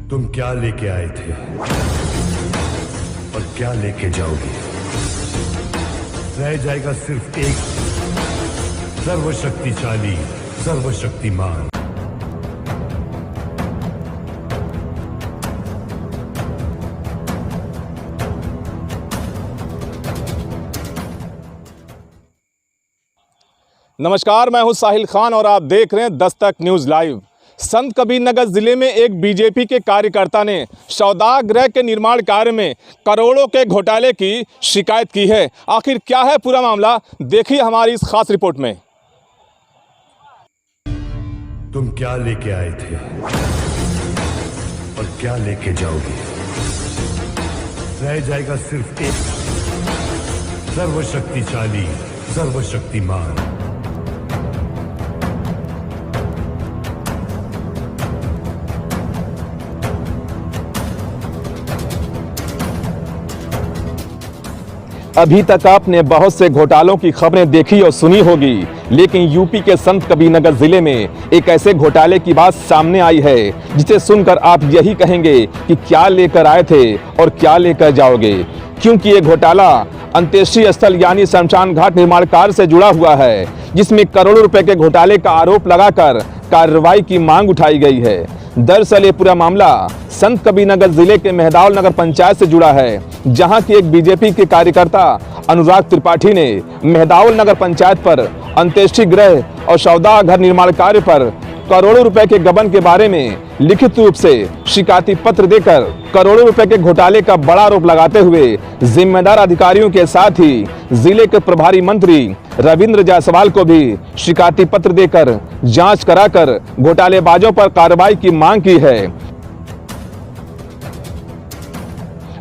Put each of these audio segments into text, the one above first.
तुम क्या लेके आए थे और क्या लेके जाओगे? रह जाएगा सिर्फ एक सर्वशक्तिशाली, सर्वशक्तिमान। नमस्कार, मैं हूं साहिल खान और आप देख रहे हैं दस्तक न्यूज़ लाइव। संत कबीरनगर जिले में एक बीजेपी के कार्यकर्ता ने सौदागृह के निर्माण कार्य में करोड़ों के घोटाले की शिकायत की है। आखिर क्या है पूरा मामला, देखिए हमारी इस खास रिपोर्ट में। तुम क्या लेके आए थे और क्या लेके जाओगे? रह जाएगा सिर्फ एक सर्वशक्तिशाली, सर्वशक्तिमान। अभी तक आपने बहुत से घोटालों की खबरें देखी और सुनी होगी, लेकिन यूपी के संत कबीरनगर जिले में एक ऐसे घोटाले की बात सामने आई है जिसे सुनकर आप यही कहेंगे कि क्या लेकर आए थे और क्या लेकर जाओगे। क्योंकि ये घोटाला अंत्येष्टि स्थल यानी शमशान घाट निर्माण कार्य से जुड़ा हुआ है, जिसमें करोड़ों रुपए के घोटाले का आरोप लगाकर कार्रवाई की मांग उठाई गई है। दरअसल ये पूरा मामला संत कबीरनगर जिले के मेहदावल नगर पंचायत से जुड़ा है, जहां की एक बीजेपी के कार्यकर्ता अनुराग त्रिपाठी ने मेहदावल नगर पंचायत पर अंत्येष्टि गृह और सौदा घर निर्माण कार्य पर करोड़ों रुपए के गबन के बारे में लिखित रूप से शिकायती पत्र देकर करोड़ों रुपए के घोटाले का बड़ा आरोप लगाते हुए जिम्मेदार अधिकारियों के साथ ही जिले के प्रभारी मंत्री रविंद्र जायसवाल को भी शिकायती पत्र देकर जांच कराकर घोटालेबाजों पर कार्रवाई की मांग की है।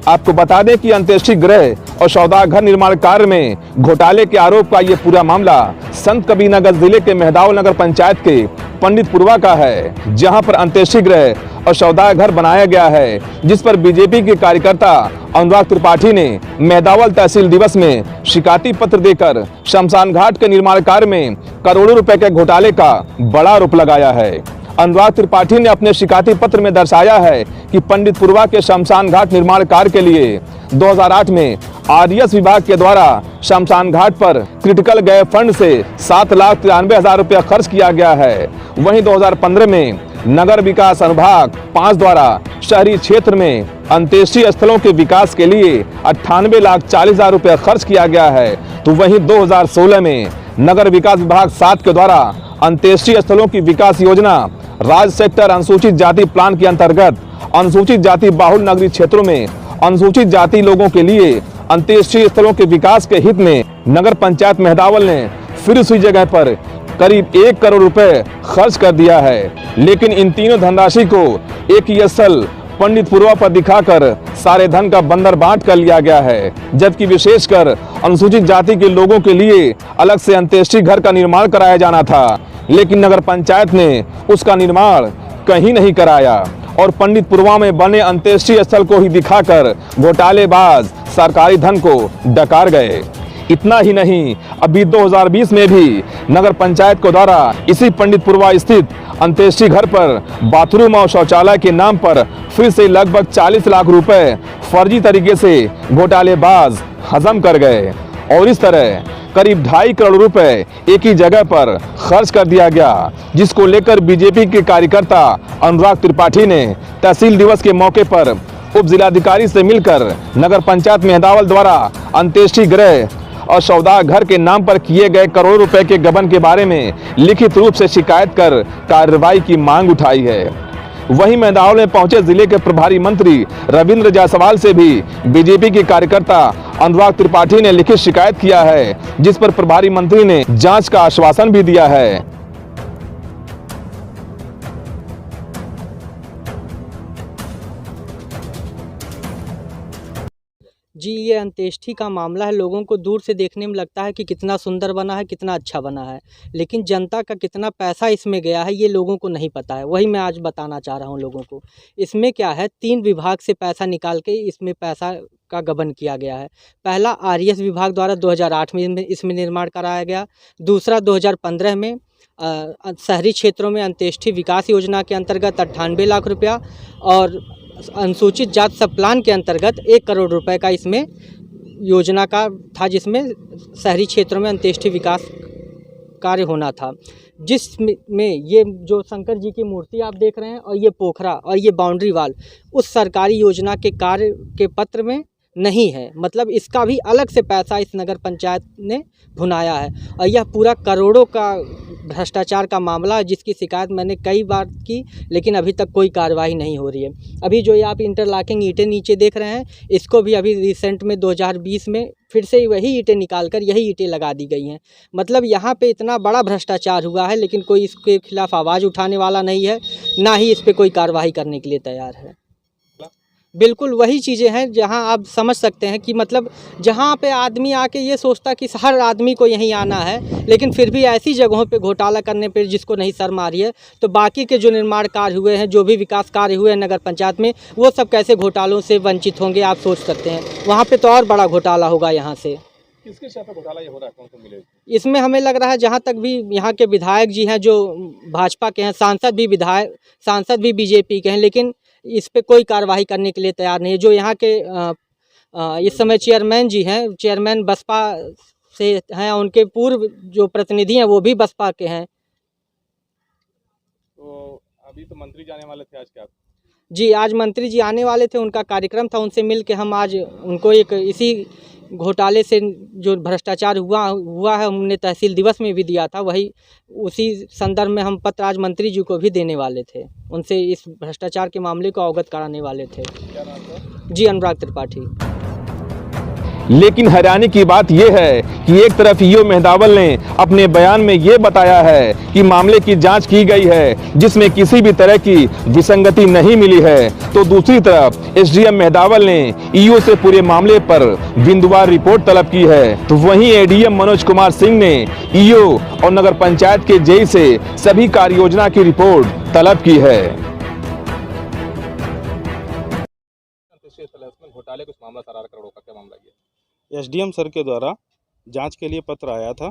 आपको बता दें कि अंत्येष्टि गृह और सौदा घर निर्माण कार्य में घोटाले के आरोप का ये पूरा मामला संत कबीरनगर जिले के मेहदावल नगर पंचायत के पंडितपुरवा का है, जहां पर अंत्येष्टि गृह और सौदा घर बनाया गया है, जिस पर बीजेपी के कार्यकर्ता अनुराग त्रिपाठी ने मेहदावल तहसील दिवस में शिकायती पत्र देकर शमशान घाट के निर्माण कार्य में करोड़ों रुपए के घोटाले का बड़ा आरोप लगाया है। अनुराग त्रिपाठी ने अपने शिकायती पत्र में दर्शाया है कि पंडितपुरवा के शमशान घाट निर्माण कार्य के लिए 2008 में आरडीएस विभाग के द्वारा शमशान घाट पर क्रिटिकल गए फंड से 7,93,000 रुपया खर्च किया गया है। वहीं 2015 में नगर विकास अनुभाग 5 द्वारा शहरी क्षेत्र में अंत्येष्टि स्थलों के विकास के लिए 98,40,000 रुपया खर्च किया गया है। तो वहीं 2016 में नगर विकास विभाग 7 के द्वारा अंत्येष्टि स्थलों की विकास योजना राज्य सेक्टर अनुसूचित जाति प्लान के अंतर्गत अनुसूचित जाति बाहुल नगरीय क्षेत्रों में अनुसूचित जाति लोगों के लिए अंत्येष्टि स्थलों के विकास के हित में नगर पंचायत मेहदावल ने फिर उसी जगह पर करीब 1 करोड़ रुपए खर्च कर दिया है। लेकिन इन तीनों धनराशि को एक ही स्थल पंडितपुरवा पर दिखाकर सारे धन का बंदर बांट कर लिया गया है, जबकि विशेषकर अनुसूचित जाति के लोगों के लिए अलग से अंत्येष्टि घर का निर्माण कराया जाना था, लेकिन नगर पंचायत ने उसका निर्माण कहीं नहीं कराया और पंडितपुरवा में बने अंत्येष्टि स्थल को ही दिखाकर घोटालेबाज सरकारी धन को डकार गए। इतना ही नहीं, अभी 2020 में भी नगर पंचायत के द्वारा इसी पंडितपुरवा स्थित अंत्येष्टि घर पर बाथरूम और शौचालय के नाम पर फिर से लगभग 40 लाख रुपए फर्जी तरीके से घोटालेबाज हजम कर गए और इस तरह करीब 2.5 करोड़ रुपए एक ही जगह पर खर्च कर दिया गया, जिसको लेकर बीजेपी के कार्यकर्ता अनुराग त्रिपाठी ने तहसील दिवस के मौके पर उप जिलाधिकारी से मिलकर नगर पंचायत मेहदावल द्वारा अंत्येष्टि गृह और सौदा घर के नाम पर किए गए करोड़ों रुपए के गबन के बारे में लिखित रूप से शिकायत कर कार्रवाई की मांग उठाई है। वहीं मेहदावल में पहुंचे जिले के प्रभारी मंत्री रविंद्र जायसवाल से भी बीजेपी के कार्यकर्ता अनुराग त्रिपाठी ने लिखित शिकायत किया है, जिस पर प्रभारी मंत्री ने जांच का आश्वासन भी दिया है। जी, ये अंत्येष्टि का मामला है। लोगों को दूर से देखने में लगता है कि कितना सुंदर बना है, कितना अच्छा बना है, लेकिन जनता का कितना पैसा इसमें गया है ये लोगों को नहीं पता है। वही मैं आज बताना चाह रहा हूँ लोगों को। इसमें क्या है, 3 विभाग से पैसा निकाल के इसमें पैसा का गबन किया गया है। पहला आरडीएस विभाग द्वारा 2008 में इसमें निर्माण कराया गया। दूसरा 2015 में शहरी क्षेत्रों में अंत्येष्टि विकास योजना के अंतर्गत 98 लाख रुपया और अनुसूचित जाति सब प्लान के अंतर्गत 1 करोड़ रुपए का इसमें योजना का था, जिसमें शहरी क्षेत्रों में अंत्येष्टि विकास कार्य होना था, जिसमें ये जो शंकर जी की मूर्ति आप देख रहे हैं और ये पोखरा और ये बाउंड्री वाल उस सरकारी योजना के कार्य के पत्र में नहीं है। मतलब इसका भी अलग से पैसा इस नगर पंचायत ने भुनाया है और यह पूरा करोड़ों का भ्रष्टाचार का मामला है, जिसकी शिकायत मैंने कई बार की, लेकिन अभी तक कोई कार्रवाई नहीं हो रही है। अभी जो ये आप इंटरलॉकिंग ईंटें नीचे देख रहे हैं, इसको भी अभी रिसेंट में 2020 में फिर से वही ईंटें निकाल कर यही ईंटें लगा दी गई हैं। मतलब यहाँ पे इतना बड़ा भ्रष्टाचार हुआ है, लेकिन कोई इसके खिलाफ आवाज़ उठाने वाला नहीं है, ना ही इस पर कोई कार्रवाई करने के लिए तैयार है। बिल्कुल वही चीज़ें हैं जहां आप समझ सकते हैं कि मतलब जहां पे आदमी आके ये सोचता कि हर आदमी को यहीं आना है, लेकिन फिर भी ऐसी जगहों पे घोटाला करने पे जिसको नहीं शर्म आ रही है, तो बाकी के जो निर्माण कार्य हुए हैं, जो भी विकास कार्य हुए हैं नगर पंचायत में, वो सब कैसे घोटालों से वंचित होंगे आप सोच सकते हैं। वहाँ पर तो और बड़ा घोटाला होगा यहाँ से। किसके साथ घोटाला ये हो रहा है, कौन मिले? इसमें हमें लग रहा है, जहाँ तक भी यहाँ के विधायक जी हैं जो भाजपा के हैं, सांसद भी बीजेपी के हैं, लेकिन इस पे कोई कार्रवाई करने के लिए तैयार नहीं है। जो यहाँ के इस समय चेयरमैन जी हैं, चेयरमैन बसपा से हैं, उनके पूर्व जो प्रतिनिधि हैं वो भी बसपा के हैं। तो अभी तो मंत्री जाने वाले थे, आज क्या? जी, आज मंत्री जी आने वाले थे, उनका कार्यक्रम था, उनसे मिल के हम आज उनको एक इसी घोटाले से जो भ्रष्टाचार हुआ है, हमने तहसील दिवस में भी दिया था, वही उसी संदर्भ में हम पत्र आज मंत्री जी को भी देने वाले थे, उनसे इस भ्रष्टाचार के मामले को अवगत कराने वाले थे। क्या नाम था? जी, अनुराग त्रिपाठी। लेकिन हैरानी की बात यह है कि एक तरफ ईओ मेहदावल ने अपने बयान में ये बताया है कि मामले की जांच की गई है, जिसमें किसी भी तरह की विसंगति नहीं मिली है, तो दूसरी तरफ एसडीएम मेहदावल ने ईओ से पूरे मामले पर बिंदुवार रिपोर्ट तलब की है। तो वहीं एडीएम मनोज कुमार सिंह ने ईओ और नगर पंचायत के जेई से सभी कार्य योजना की रिपोर्ट तलब की है। घोटाले कुछ मामला 18 करोड़ का क्या मामला है? एसडीएम सर के द्वारा जांच के लिए पत्र आया था,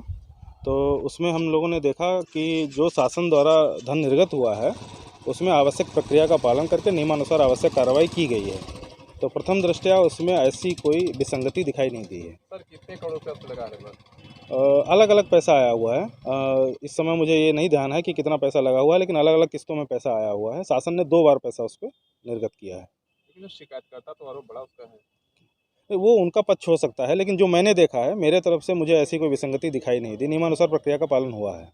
तो उसमें हम लोगों ने देखा कि जो शासन द्वारा धन निर्गत हुआ है उसमें आवश्यक प्रक्रिया का पालन करके नियमानुसार आवश्यक कार्रवाई की गई है। तो प्रथम दृष्टया उसमें ऐसी कोई विसंगति दिखाई नहीं दी है। सर कितने करोड़ रुपये लगा रहे हैं? अलग अलग पैसा आया हुआ है। इस समय मुझे ये नहीं ध्यान है कि कितना पैसा लगा हुआ है, लेकिन अलग अलग किस्तों में पैसा आया हुआ है। शासन ने 2 बार पैसा उस पर निर्गत किया है। लेकिन शिकायत करता तो आरोप बड़ा उसका है, वो उनका पक्ष हो सकता है, लेकिन जो मैंने देखा है मेरे तरफ से मुझे ऐसी कोई विसंगति दिखाई नहीं दी। नियमानुसार प्रक्रिया का पालन हुआ है।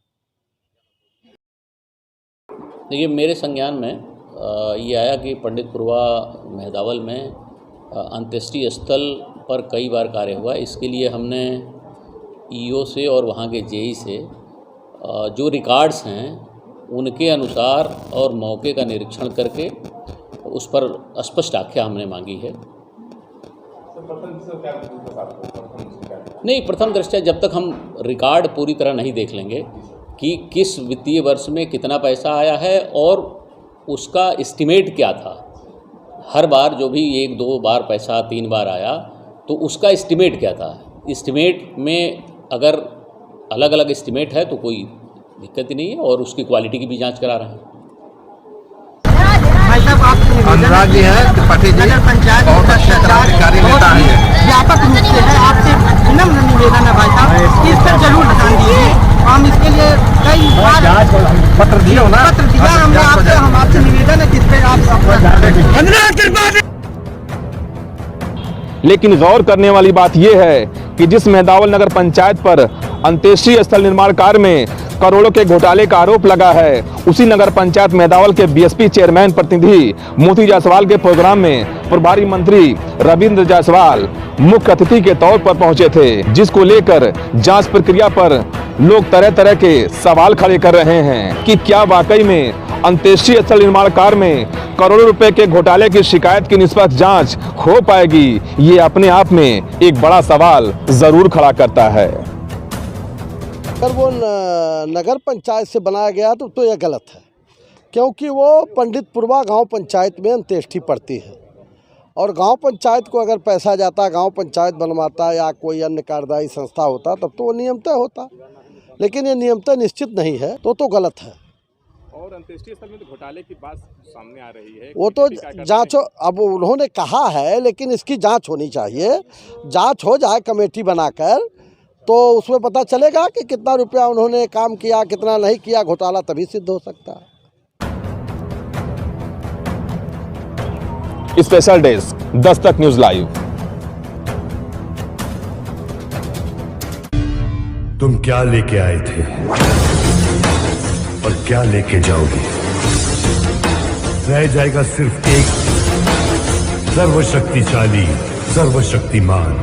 देखिए, मेरे संज्ञान में ये आया कि पंडित पुरवा मेहदावल में अंत्येष्टि स्थल पर कई बार कार्य हुआ। इसके लिए हमने ईओ से और वहाँ के जेई से जो रिकॉर्ड्स हैं उनके अनुसार और मौके का निरीक्षण करके उस पर स्पष्ट आख्या हमने मांगी है। नहीं, प्रथम दृष्टया जब तक हम रिकॉर्ड पूरी तरह नहीं देख लेंगे कि किस वित्तीय वर्ष में कितना पैसा आया है और उसका एस्टिमेट क्या था, हर बार जो भी 1-2 बार पैसा 3 बार आया तो उसका एस्टिमेट क्या था, एस्टिमेट में अगर अलग अलग एस्टिमेट है तो कोई दिक्कत ही नहीं है और उसकी क्वालिटी की भी जांच करा रहे हैं। अनुराग जी है त्रिपाठी जी, बहुत अच्छे क्रांतिकारी नेता है। व्यापक रूप से है, आपसे विनम्र निवेदन है भाई साहब, इस पर जरूर ध्यान दीजिए। हम इसके लिए कई बार पत्र दिया ना, पत्र दिया हमने, हम आपसे निवेदन है कि इस पर आप। लेकिन गौर करने वाली बात यह है कि जिस मेहदावल नगर पंचायत पर अंत्येष्टि स्थल निर्माण कार्य में करोड़ों के घोटाले का आरोप लगा है, उसी नगर पंचायत मेहदावल के बीएसपी चेयरमैन प्रतिनिधि मोती जायसवाल के प्रोग्राम में प्रभारी मंत्री रविंद्र जायसवाल मुख्य अतिथि के तौर पर पहुंचे थे, जिसको लेकर जांच प्रक्रिया पर लोग तरह तरह के सवाल खड़े कर रहे हैं कि क्या वाकई में अंत्येष्टि स्थल निर्माण कार्य में करोड़ों रुपए के घोटाले की शिकायत की निष्पक्ष जांच हो पाएगी। ये अपने आप में एक बड़ा सवाल जरूर खड़ा करता है। अगर वो नगर पंचायत से बनाया गया तो यह गलत है, क्योंकि वो पंडित पुरवा गांव पंचायत में अंत्येष्टि पड़ती है और गांव पंचायत को अगर पैसा जाता, गांव पंचायत बनवाता या कोई अन्य कार्यदायी संस्था होता तब तो वो नियमतः होता, लेकिन ये नियमतः निश्चित नहीं है तो गलत है। और अंत्येष्टि स्थल में तो घोटाले की बात सामने आ रही है। वो तो जांच अब उन्होंने कहा है, लेकिन इसकी जांच होनी चाहिए। जांच हो जाए कमेटी बनाकर, तो उसमें पता चलेगा कि कितना रुपया उन्होंने काम किया, कितना नहीं किया। घोटाला तभी सिद्ध हो सकता है। Special desk Dastak news live. तुम क्या लेके आए थे और क्या लेके जाओगे? रह जाएगा सिर्फ एक सर्वशक्तिशाली, सर्वशक्तिमान।